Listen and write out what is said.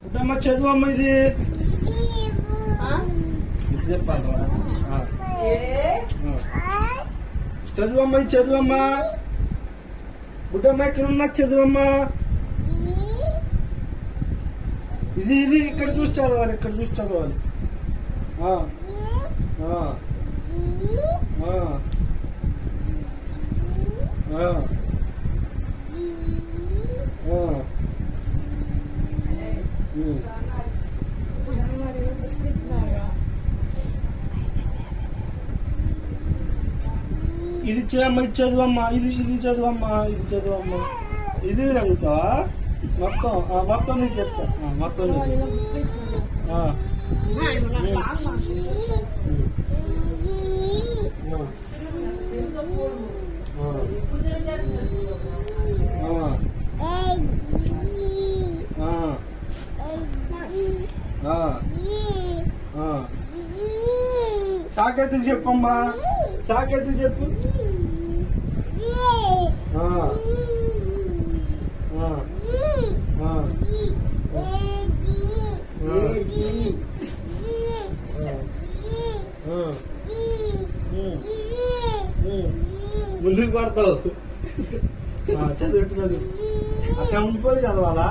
పుట్టమ్మ చదువమ్మ ఇది చెప్పాలి చదువమ్మ ఇది చదువమ్మ బుడ్డమ్మ ఇక్కడ ఉన్నా చదువమ్మ ఇది ఇది ఇక్కడ చూసి చదవాలి ఇక్కడ చూసి చదవాలి ఇది చేయమ్మ ఇది చదువమ్మా ఇది ఇది చదువమ్మా ఇది చదువమ్మా ఇది చదువుతావా మొత్తం మొత్తం నీకు చెప్తా మొత్తం సాకెత్తుకు చెప్పమ్మా సాకెత్తుకు చెప్పు ముందుకు పడతావు చదువు చదువు అక్కడ ఉండిపోయి చదవాలా